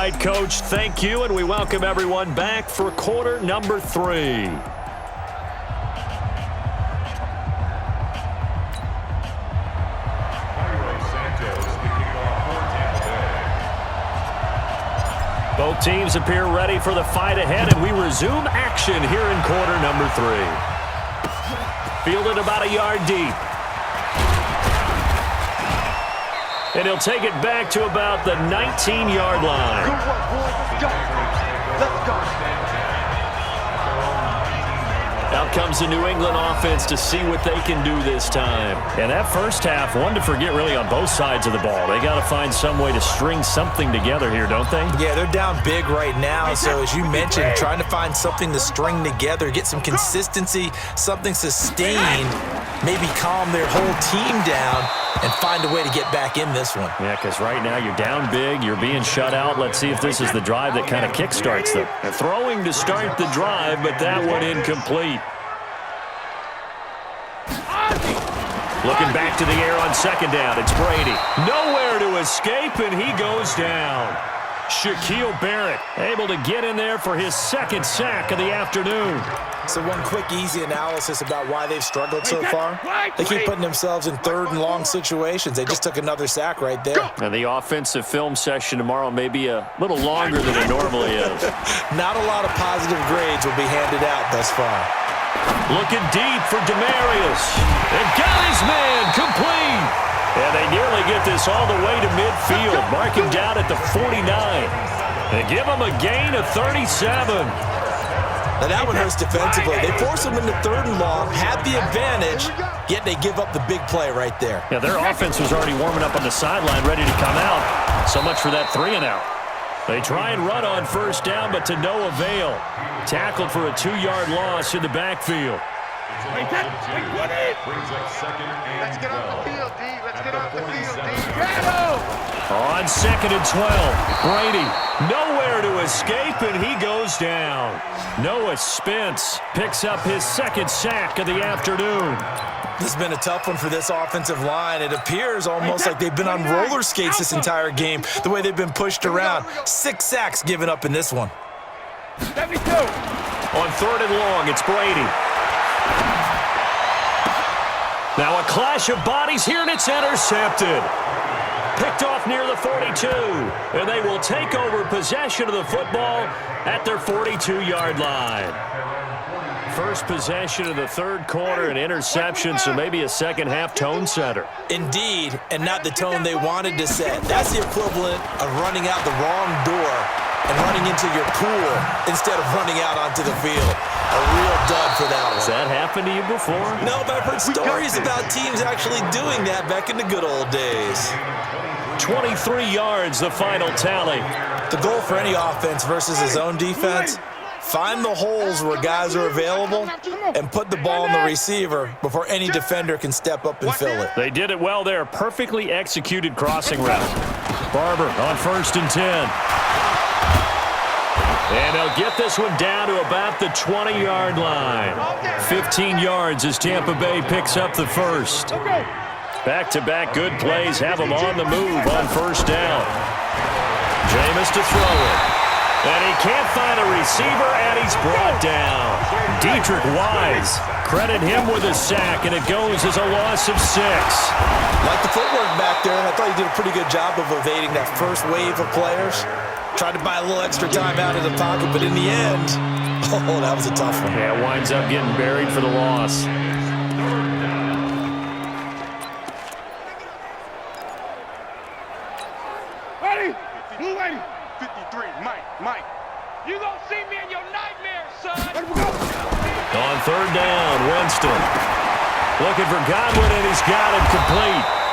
right, Coach. Thank you, and we welcome everyone back for quarter number 3. Both teams appear ready for the fight ahead, and we resume action here in quarter number 3. Fielded about a yard deep. And he'll take it back to about the 19-yard line. Good work, boys. Let's go. Out comes the New England offense to see what they can do this time. And that first half, one to forget really on both sides of the ball. They got to find some way to string something together here, don't they? Yeah, they're down big right now. So as you mentioned, trying to find something to string together, get some consistency, something sustained, maybe calm their whole team down and find a way to get back in this one. Yeah, because right now you're down big, you're being shut out. Let's see if this is the drive that kind of kickstarts them. They're throwing to start the drive, but that one incomplete. Looking back to the air on second down, it's Brady. Nowhere to escape, and he goes down. Shaquille Barrett able to get in there for his second sack of the afternoon. So one quick, easy analysis about why they've struggled so far. They keep putting themselves in third and long situations. They just took another sack right there. And the offensive film session tomorrow may be a little longer than it normally is. Not a lot of positive grades will be handed out thus far. Looking deep for Demarius. And got his man complete. And they nearly get this all the way to midfield. Mark him down at the 49. They give him a gain of 37. Now that one hurts defensively. They force him into third and long, had the advantage, yet they give up the big play right there. Yeah, their offense was already warming up on the sideline, ready to come out. So much for that 3-and-out. They try and run on first down, but to no avail. Tackled for a 2-yard loss in the backfield. Let's get off the field, D. Let's get off the field, D. On second and 12, Brady nowhere to escape, and he goes down. Noah Spence picks up his second sack of the afternoon. This has been a tough one for this offensive line. It appears almost like they've been on roller skates this entire game, the way they've been pushed around. 6 sacks given up in this one. 72. On third and long, it's Brady. Now a clash of bodies here, and it's intercepted. Picked off near the 42, and they will take over possession of the football at their 42-yard line. First possession of the third quarter, an interception, so maybe a second-half tone setter. Indeed, and not the tone they wanted to set. That's the equivalent of running out the wrong door and running into your pool instead of running out onto the field. A real dud for that one. Has that happened to you before? No, but I've heard stories about teams actually doing that back in the good old days. 23 yards, the final tally. The goal for any offense versus his own defense, find the holes where guys are available and put the ball on the receiver before any defender can step up and fill it. They did it well there. Perfectly executed crossing route. Barber on first and 10. And they'll get this one down to about the 20-yard line. 15 yards as Tampa Bay picks up the first. Back-to-back good plays have them on the move on first down. Jameis to throw it. And he can't find a receiver, and he's brought down. Dietrich Wise, credit him with a sack, and it goes as a loss of 6. Like the footwork back there, I thought he did a pretty good job of evading that first wave of players. Tried to buy a little extra time out of the pocket, but in the end, oh, that was a tough one. Yeah, winds up getting buried for the loss. Ready? Blue lady. 53, Mike. You gonna see me in your nightmares, son. Let him go. On third down, Winston. Looking for Godwin, and he's got him complete.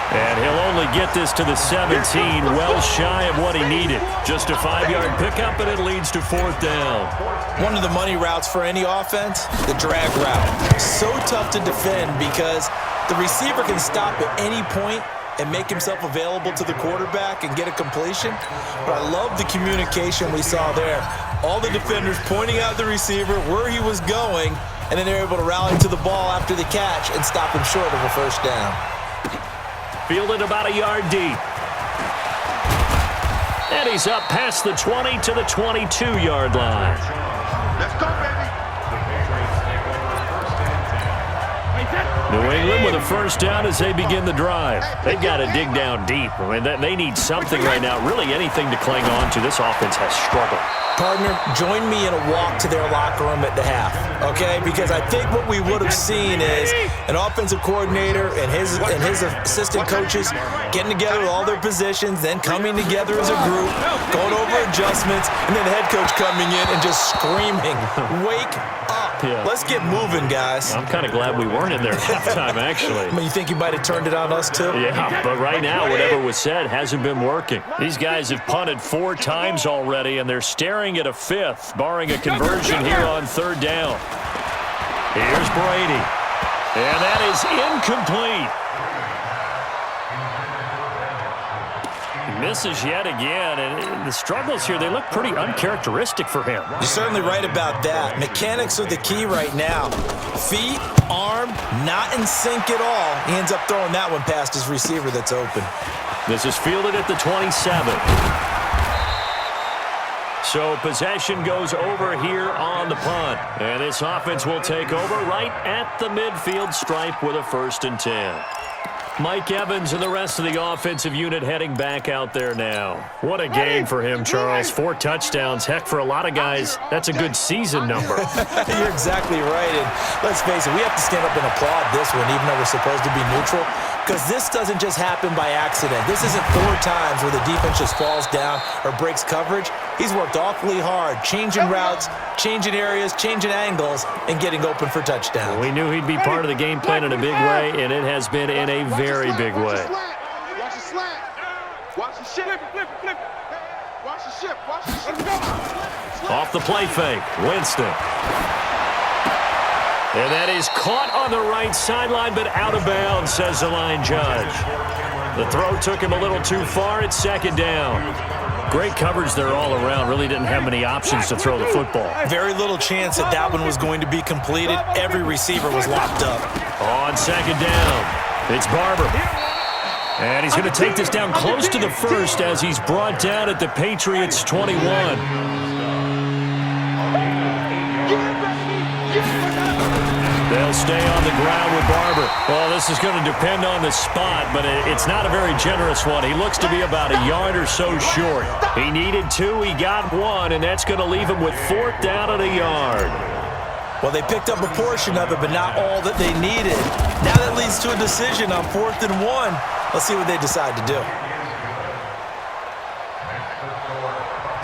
And he'll only get this to the 17, well shy of what he needed. Just a 5-yard pickup, and it leads to fourth down. One of the money routes for any offense, the drag route. So tough to defend because the receiver can stop at any point and make himself available to the quarterback and get a completion. But I love the communication we saw there. All the defenders pointing out the receiver, where he was going, and then they're able to rally to the ball after the catch and stop him short of a first down. Fielded about a yard deep. And he's up past the 20 to the 22-yard line. Let's go, baby. New England with a first down as they begin the drive. They've got to dig down deep. I mean, they need something right now, really anything to cling on to. This offense has struggled. Partner, join me in a walk to their locker room at the half, okay? Because I think what we would have seen is an offensive coordinator and his assistant coaches getting together with all their positions, then coming together as a group, going over adjustments, and then the head coach coming in and just screaming, "Wake up. Yeah. Let's get moving, guys." I'm kind of glad we weren't in there at halftime, actually. I mean, you think you might have turned it on us, too? Yeah, but right now, whatever was said hasn't been working. These guys have punted 4 times already, and they're staring at a 5th, barring a conversion here on 3rd down. Here's Brady. And that is incomplete. He misses yet again, and the struggles here, they look pretty uncharacteristic for him. You're certainly right about that. Mechanics are the key right now. Feet, arm, not in sync at all. He ends up throwing that one past his receiver that's open. This is fielded at the 27. So possession goes over here on the punt. And this offense will take over right at the midfield stripe with a 1st and 10. Mike Evans and the rest of the offensive unit heading back out there now. What a game for him, Charles. 4 touchdowns. Heck, for a lot of guys, that's a good season number. You're exactly right. And let's face it, we have to stand up and applaud this one, even though we're supposed to be neutral, because this doesn't just happen by accident. This isn't 4 times where the defense just falls down or breaks coverage. He's worked awfully hard, changing routes, changing areas, changing angles, and getting open for touchdowns. We knew he'd be part of the game plan in a big way, and it has been in a very big way. Watch the slant. Watch the ship. Flip. Watch the ship. Watch the ship. Off the play fake, Winston. And that is caught on the right sideline, but out of bounds, says the line judge. The throw took him a little too far. It's 2nd down. Great coverage there all around. Really didn't have many options to throw the football. Very little chance that one was going to be completed. Every receiver was locked up. On 2nd down, it's Barber. And he's going to take this down close to the 1st as he's brought down at the Patriots' 21. They'll stay on the ground with Barber. Well, this is going to depend on the spot, but it's not a very generous one. He looks to be about a yard or so short. He needed 2, he got 1, and that's going to leave him with 4th down and a yard. Well, they picked up a portion of it, but not all that they needed. Now that leads to a decision on 4th and 1. Let's see what they decide to do.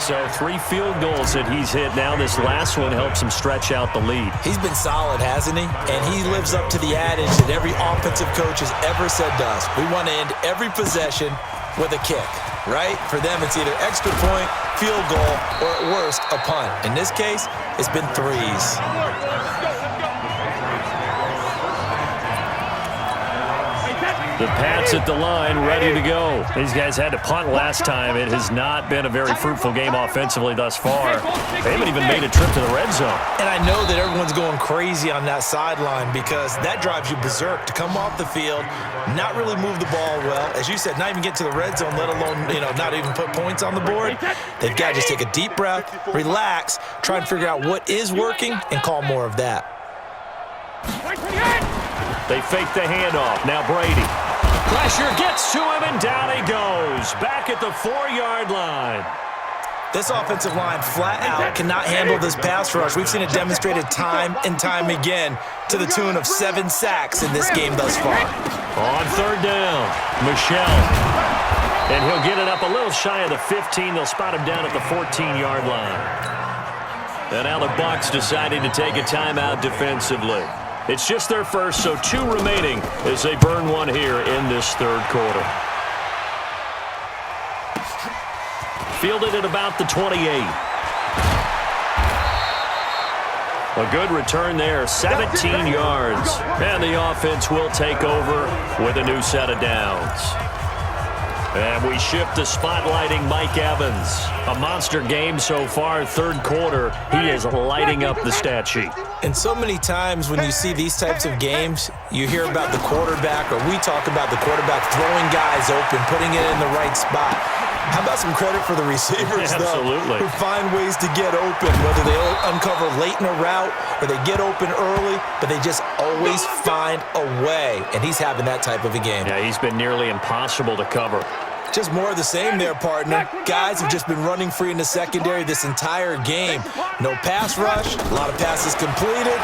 So 3 field goals that he's hit. Now this last one helps him stretch out the lead. He's been solid, hasn't he? And he lives up to the adage that every offensive coach has ever said to us. We want to end every possession with a kick, right? For them, it's either extra point, field goal, or at worst, a punt. In this case, it's been 3s. The Pats at the line, ready to go. These guys had to punt last time. It has not been a very fruitful game offensively thus far. They haven't even made a trip to the red zone. And I know that everyone's going crazy on that sideline because that drives you berserk to come off the field, not really move the ball well. As you said, not even get to the red zone, let alone, not even put points on the board. They've got to just take a deep breath, relax, try and figure out what is working, and call more of that. They fake the handoff. Now Brady. Pressure gets to him, and down he goes. Back at the 4-yard line. This offensive line flat out cannot handle this pass rush. We've seen it demonstrated time and time again to the tune of 7 sacks in this game thus far. On 3rd down, Michelle. And he'll get it up a little shy of the 15. They'll spot him down at the 14-yard line. And now the Bucs deciding to take a timeout defensively. It's just their first, so 2 remaining as they burn 1 here in this 3rd quarter. Fielded at about the 28. A good return there, 17 yards. And the offense will take over with a new set of downs. And we shift to spotlighting Mike Evans. A monster game so far, 3rd quarter. He is lighting up the stat sheet. And so many times when you see these types of games, you hear about the quarterback, or we talk about the quarterback throwing guys open, putting it in the right spot. How about some credit for the receivers, Absolutely. though, who find ways to get open, whether they uncover late in a route or they get open early, but they just always find a way, and he's having that type of a game. Yeah, he's been nearly impossible to cover. Just more of the same there, partner. Guys have just been running free in the secondary this entire game. No pass rush, a lot of passes completed.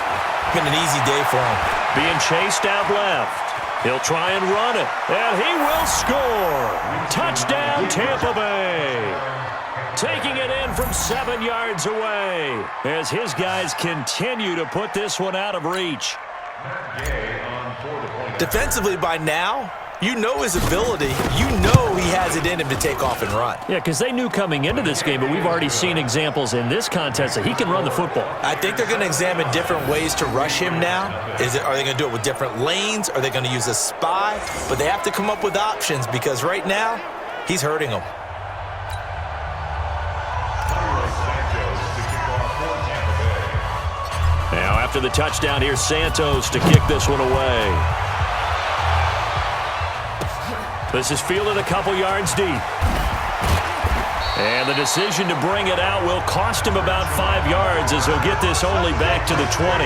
Been an easy day for him. Being chased out left. He'll try and run it, and he will score. Touchdown, Tampa Bay. Taking it in from 7 yards away as his guys continue to put this one out of reach. Defensively by now, you know his ability. You know he has it in him to take off and run. Yeah, because they knew coming into this game, but we've already seen examples in this contest that he can run the football. I think they're going to examine different ways to rush him now. Are they going to do it with different lanes? Are they going to use a spy? But they have to come up with options because right now, he's hurting them. Now, after the touchdown, here's Santos to kick this one away. This is fielded a couple yards deep. And the decision to bring it out will cost him about 5 yards as he'll get this only back to the 20.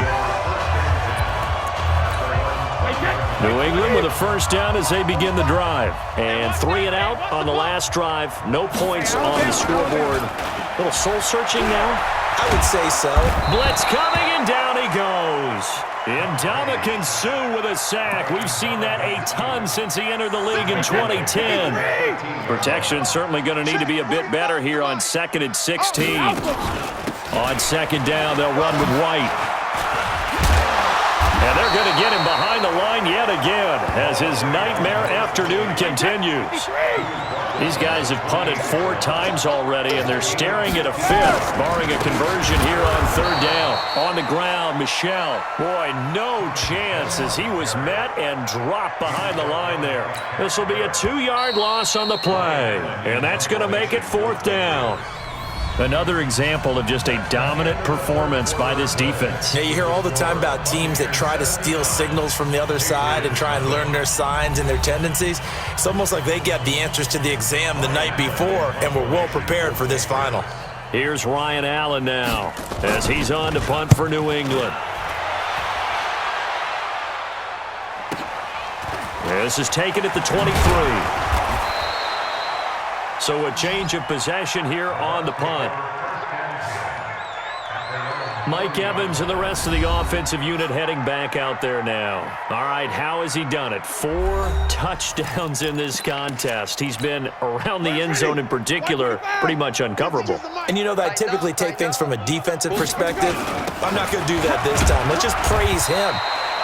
New England with a first down as they begin the drive. And 3 and out on the last drive. No points on the scoreboard. A little soul-searching now. I would say so. Blitz coming, and down he goes. Ndamukong Suh with a sack. We've seen that a ton since he entered the league in 2010. Protection certainly going to need to be a bit better here on 2nd and 16. On 2nd down, they'll run with White. And they're going to get him behind the line yet again as his nightmare afternoon continues. These guys have punted 4 times already, and they're staring at a 5th, barring a conversion here on 3rd down. On the ground, Michel. Boy, no chance as he was met and dropped behind the line there. This will be a 2-yard loss on the play, and that's going to make it 4th down. Another example of just a dominant performance by this defense. Yeah, you hear all the time about teams that try to steal signals from the other side and try and learn their signs and their tendencies. It's almost like they get the answers to the exam the night before and were well prepared for this final. Here's Ryan Allen now as he's on to punt for New England. This is taken at the 23. So a change of possession here on the punt. Mike Evans and the rest of the offensive unit heading back out there now. All right, how has he done it? 4 touchdowns in this contest. He's been around the end zone in particular, pretty much uncoverable. And you know that I typically take things from a defensive perspective. I'm not going to do that this time. Let's just praise him.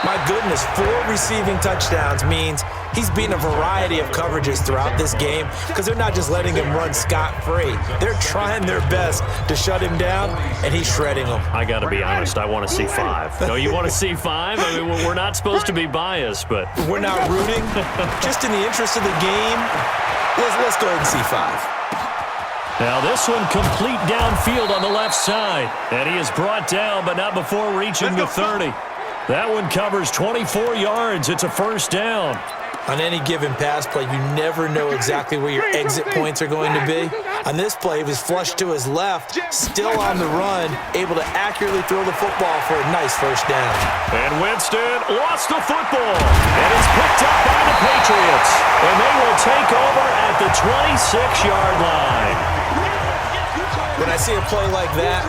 My goodness, 4 receiving touchdowns means he's beaten a variety of coverages throughout this game because they're not just letting him run scot-free. They're trying their best to shut him down, and he's shredding them. I got to be honest, I want to see 5. No, you want to see 5? I mean, we're not supposed to be biased, but... We're not rooting. Just in the interest of the game, let's go ahead and see 5. Now this one complete downfield on the left side. And he is brought down, but not before reaching the 30. That one covers 24 yards. It's a first down. On any given pass play, you never know exactly where your exit points are going to be. On this play, he was flushed to his left, still on the run, able to accurately throw the football for a nice first down. And Winston lost the football. And it's picked up by the Patriots. And they will take over at the 26-yard line. When I see a play like that,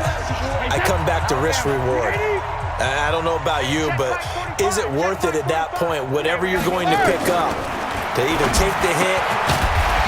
I come back to risk-reward. I don't know about you, but is it worth it at that point, whatever you're going to pick up, to either take the hit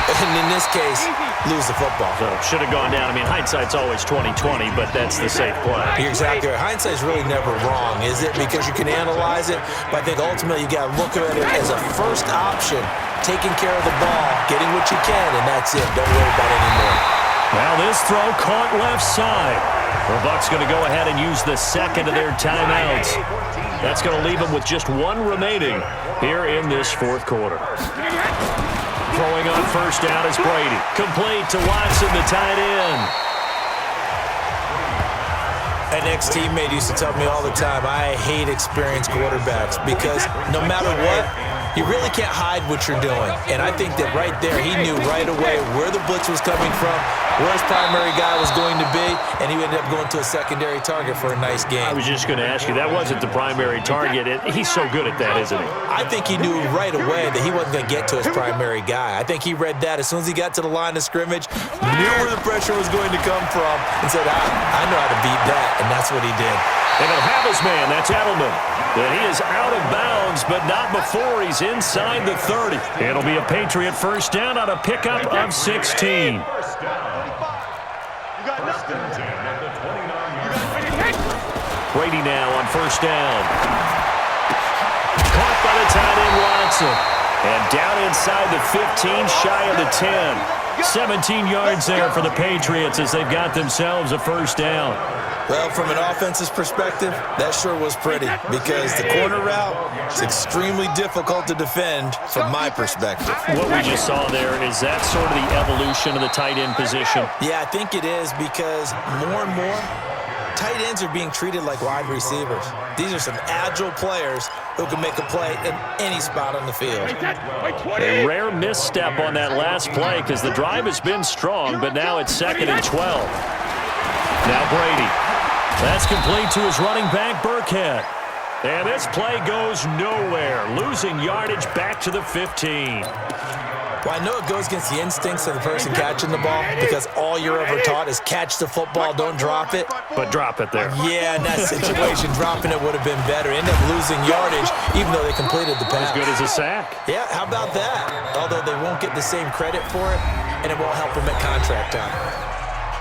and, in this case, lose the football? So should have gone down. I mean, hindsight's always 20/20, but that's the safe play. You're exactly right. Hindsight's really never wrong, is it? Because you can analyze it, but I think ultimately you got to look at it as a first option, taking care of the ball, getting what you can, and that's it. Don't worry about it anymore. Now this throw caught left side. The Bucs going to go ahead and use the second of their timeouts. That's going to leave them with just 1 remaining here in this 4th quarter. Throwing on first down is Brady. Complete to Watson, the tight end. An ex-teammate used to tell me all the time, I hate experienced quarterbacks because no matter what, You really can't hide what you're doing. And I think that right there, he knew right away where the blitz was coming from, where his primary guy was going to be, and he ended up going to a secondary target for a nice game. I was just going to ask you, that wasn't the primary target. He's so good at that, isn't he? I think he knew right away that he wasn't going to get to his primary guy. I think he read that as soon as he got to the line of scrimmage, knew where the pressure was going to come from, and said, I know how to beat that, and that's what he did. And he'll have his man, that's Edelman. And he is out of bounds, but not before he's inside the 30. It'll be a Patriot first down on a pickup of 16. Brady now on first down. Caught by the tight end Watson. And down inside the 15, shy of the 10. 17 yards there for the Patriots as they've got themselves a first down. Well, from an offense's perspective, that sure was pretty because the corner route is extremely difficult to defend from my perspective. What we just saw there, is that sort of the evolution of the tight end position? Yeah, I think it is because more and more, tight ends are being treated like wide receivers. These are some agile players who can make a play in any spot on the field. A rare misstep on that last play because the drive has been strong, but now it's 2nd and 12. Now Brady. That's complete to his running back, Burkhead. And this play goes nowhere, losing yardage back to the 15. Well, I know it goes against the instincts of the person catching the ball because all you're ever taught is catch the football, don't drop it. But drop it there. Yeah, in that situation, dropping it would have been better. End up losing yardage even though they completed the pass. As good as a sack. Yeah, how about that? Although they won't get the same credit for it, and it won't help them at contract time.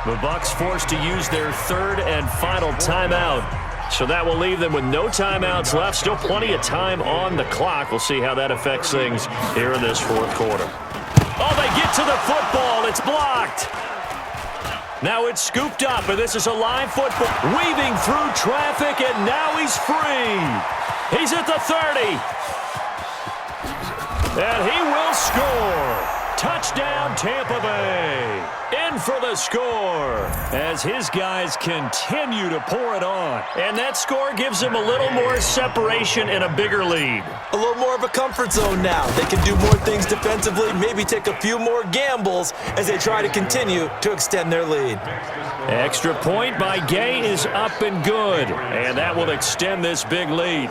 The Bucs forced to use their third and final timeout. So that will leave them with no timeouts left. Still plenty of time on the clock. We'll see how that affects things here in this fourth quarter. Oh, they get to the football. It's blocked. Now it's scooped up, and this is a live football. Weaving through traffic, and now he's free. He's at the 30. And he will score. Touchdown, Tampa Bay. In for the score as his guys continue to pour it on. And that score gives him a little more separation and a bigger lead. A little more of a comfort zone now. They can do more things defensively, maybe take a few more gambles as they try to continue to extend their lead. Extra point by Gay is up and good. And that will extend this big lead.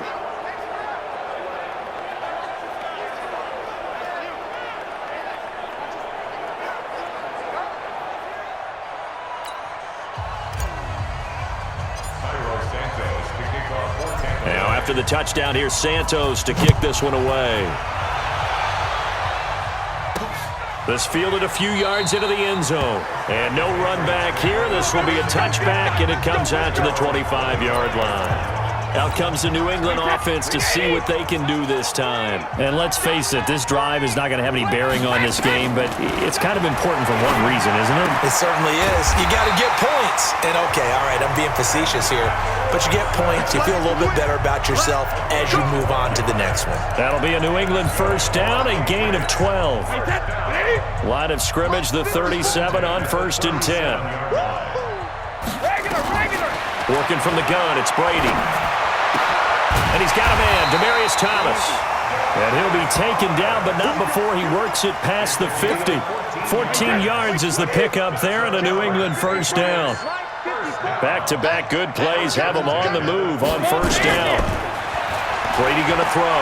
After the touchdown, here's Santos to kick this one away. This fielded a few yards into the end zone. And no run back here. This will be a touchback, and it comes out to the 25-yard line. Out comes the New England offense to see what they can do this time. And let's face it, this drive is not going to have any bearing on this game, but it's kind of important for one reason, isn't it? It certainly is. You got to get points. And okay, all right, I'm being facetious here, but you get points, you feel a little bit better about yourself as you move on to the next one. That'll be a New England first down, a gain of 12. Line of scrimmage, the 37 on 1st and 10. Working from the gun, it's Brady. And he's got a man, Demaryius Thomas. And he'll be taken down, but not before he works it past the 50. 14 yards is the pickup there, and a New England first down. Back-to-back good plays have him on the move on first down. Brady going to throw.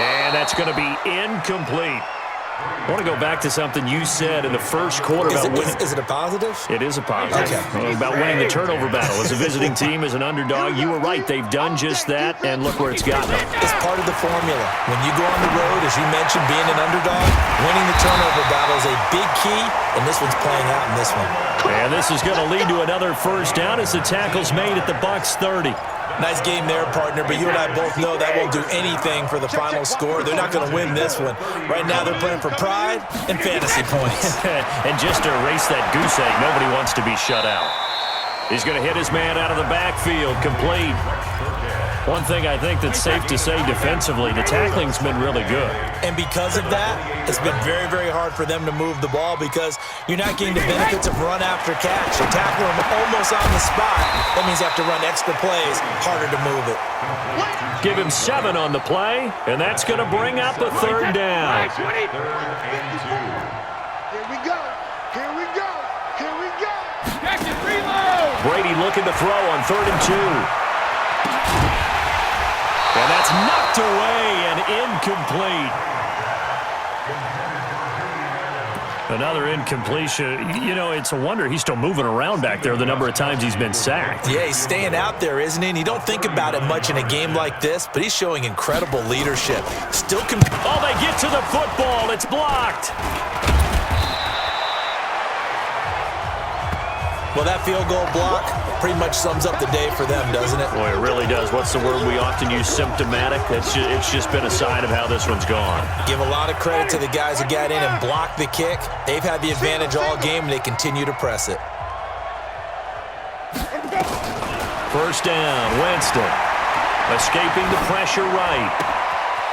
And that's going to be incomplete. I want to go back to something you said in the first quarter about winning. Is it a positive? It is a positive. Okay. About winning the turnover battle. As a visiting team, as an underdog, you were right. They've done just that, and look where it's gotten them. It's part of the formula. When you go on the road, as you mentioned, being an underdog, winning the turnover battle is a big key, and this one's playing out in this one. And this is going to lead to another first down as the tackle's made at the Bucs 30. Nice game there, partner, but you and I both know that won't do anything for the final score. They're not going to win this one. Right now, they're playing for pride and fantasy points. And just to erase that goose egg, nobody wants to be shut out. He's going to hit his man out of the backfield, complete. One thing I think that's safe to say defensively, the tackling's been really good. And because of that, it's been very, very hard for them to move the ball because You're not getting the benefits of run after catch. You're tackling him almost on the spot. That means you have to run extra plays, harder to move it. Give him 7 on the play, and that's going to bring up a 3rd down. Here we go. Here we go. Here we go. Reload. Brady looking to throw on 3rd and 2. And that's knocked away and incomplete. Another incompletion. You know, it's a wonder he's still moving around back there the number of times he's been sacked. Yeah, he's staying out there, isn't he? And you don't think about it much in a game like this, but he's showing incredible leadership. Still Oh, they get to the football. It's blocked. Well, that field goal block pretty much sums up the day for them, doesn't it? Boy, it really does. What's the word we often use? Symptomatic. It's just been a sign of how this one's gone. Give a lot of credit to the guys who got in and blocked the kick. They've had the advantage all game, and they continue to press it. 1st down, Winston. Escaping the pressure right.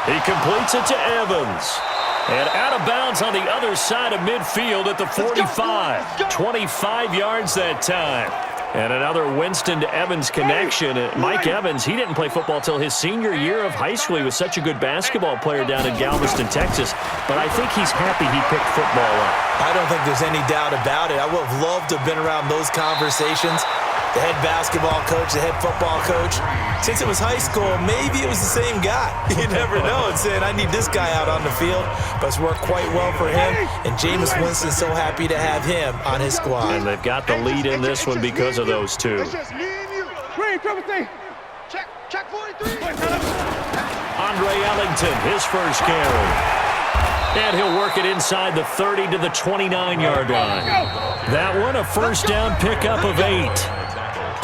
He completes it to Evans. And out of bounds on the other side of midfield at the 45. 25 yards that time. And another Winston to Evans connection. Mike Evans, he didn't play football till his senior year of high school. He was such a good basketball player down in Galveston, Texas. But I think he's happy he picked football up. I don't think there's any doubt about it. I would have loved to have been around those conversations. The head basketball coach, the head football coach. Since it was high school, maybe it was the same guy. You never know. And saying, I need this guy out on the field. But it's worked quite well for him. And Jameis Winston's so happy to have him on his squad. And they've got the lead in this one because of those two. It's just me and you. Green, check 43. Andre Ellington, his first carry. And he'll work it inside the 30 to the 29-yard line. That one, a 1st down pickup of 8.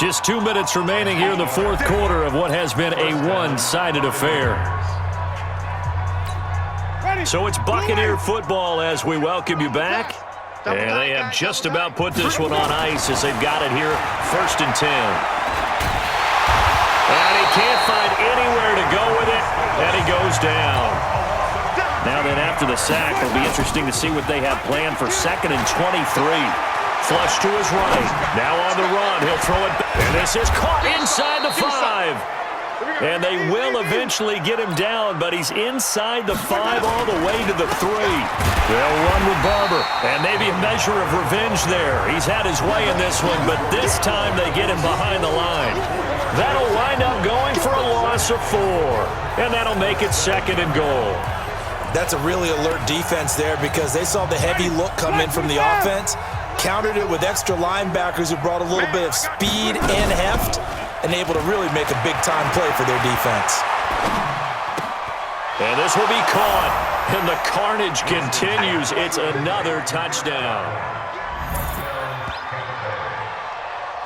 Just 2 minutes remaining here in the 4th quarter of what has been a one-sided affair. So it's Buccaneer football as we welcome you back. And they have just about put this one on ice as they've got it here, 1st and 10. And he can't find anywhere to go with it, and he goes down. Now then, after the sack, it'll be interesting to see what they have planned for 2nd and 23. Flush to his right. Now on the run. He'll throw it back. And this is caught inside the 5. And they will eventually get him down, but he's inside the 5 all the way to the 3. They'll run with Barber. And maybe a measure of revenge there. He's had his way in this one, but this time they get him behind the line. That'll wind up going for a loss of 4. And that'll make it 2nd and goal. That's a really alert defense there because they saw the heavy look come in from the offense, countered it with extra linebackers who brought a little bit of speed and heft, and able to really make a big-time play for their defense. And this will be caught, and the carnage continues. It's another touchdown.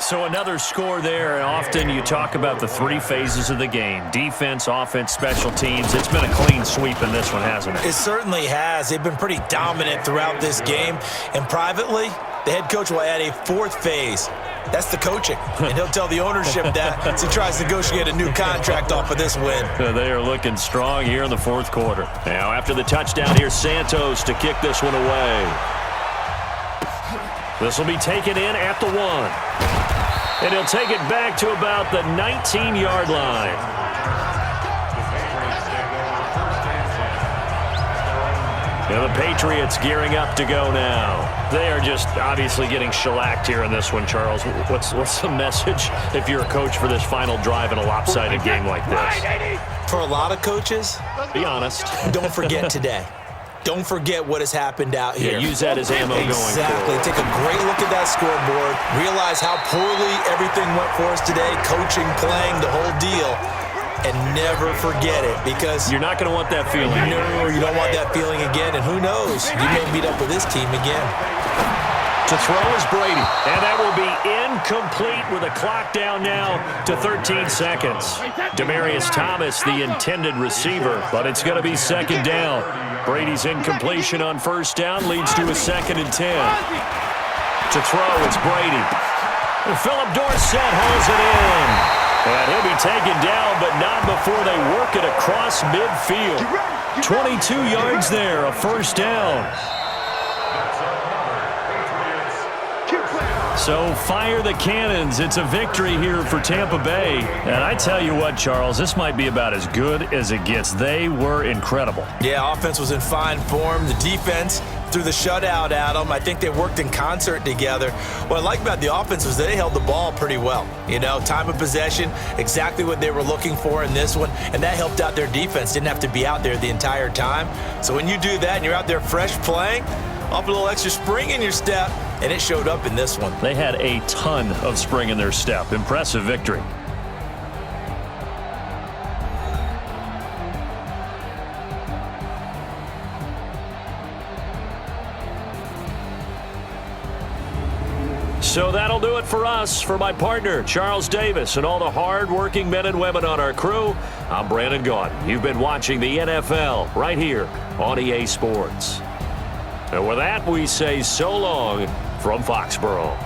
So another score there, and often you talk about the 3 phases of the game. Defense, offense, special teams. It's been a clean sweep in this one, hasn't it? It certainly has. They've been pretty dominant throughout this game. And privately, the head coach will add a 4th phase. That's the coaching. And he'll tell the ownership that as he tries to negotiate a new contract off of this win. They are looking strong here in the 4th quarter. Now, after the touchdown, here's Santos to kick this one away. This will be taken in at the 1. And he'll take it back to about the 19-yard line. And the Patriots gearing up to go now. They are just obviously getting shellacked here in this one, Charles. What's the message if you're a coach for this final drive in a lopsided game like this? For a lot of coaches, be honest. Don't forget today. Don't forget what has happened out here. Yeah, use that as ammo going forward. Exactly. Take a great look at that scoreboard. Realize how poorly everything went for us today. Coaching, playing, the whole deal. And never forget it because you're not going to want that feeling. No, you don't want that feeling again. And who knows? You may meet up with this team again. To throw is Brady. And that will be incomplete with a clock down now to 13 seconds. Demaryius Thomas, the intended receiver, but it's going to be 2nd down. Brady's incompletion on 1st down leads to a 2nd and 10. To throw, it's Brady. And Philip Dorsett hauls it in. And he'll be taken down, but not before they work it across midfield. 22 yards there, a 1st down. So fire the cannons. It's a victory here for Tampa Bay. And I tell you what, Charles, this might be about as good as it gets. They were incredible. Yeah, offense was in fine form. The defense threw the shutout at them. I think they worked in concert together. What I like about the offense was they held the ball pretty well. You know, time of possession, exactly what they were looking for in this one, and that helped out their defense. Didn't have to be out there the entire time. So when you do that and you're out there fresh playing, off a little extra spring in your step, and it showed up in this one. They had a ton of spring in their step. Impressive victory. So that'll do it for us. For my partner, Charles Davis, and all the hard-working men and women on our crew, I'm Brandon Gaudin. You've been watching the NFL right here on EA Sports. And with that, we say so long from Foxborough.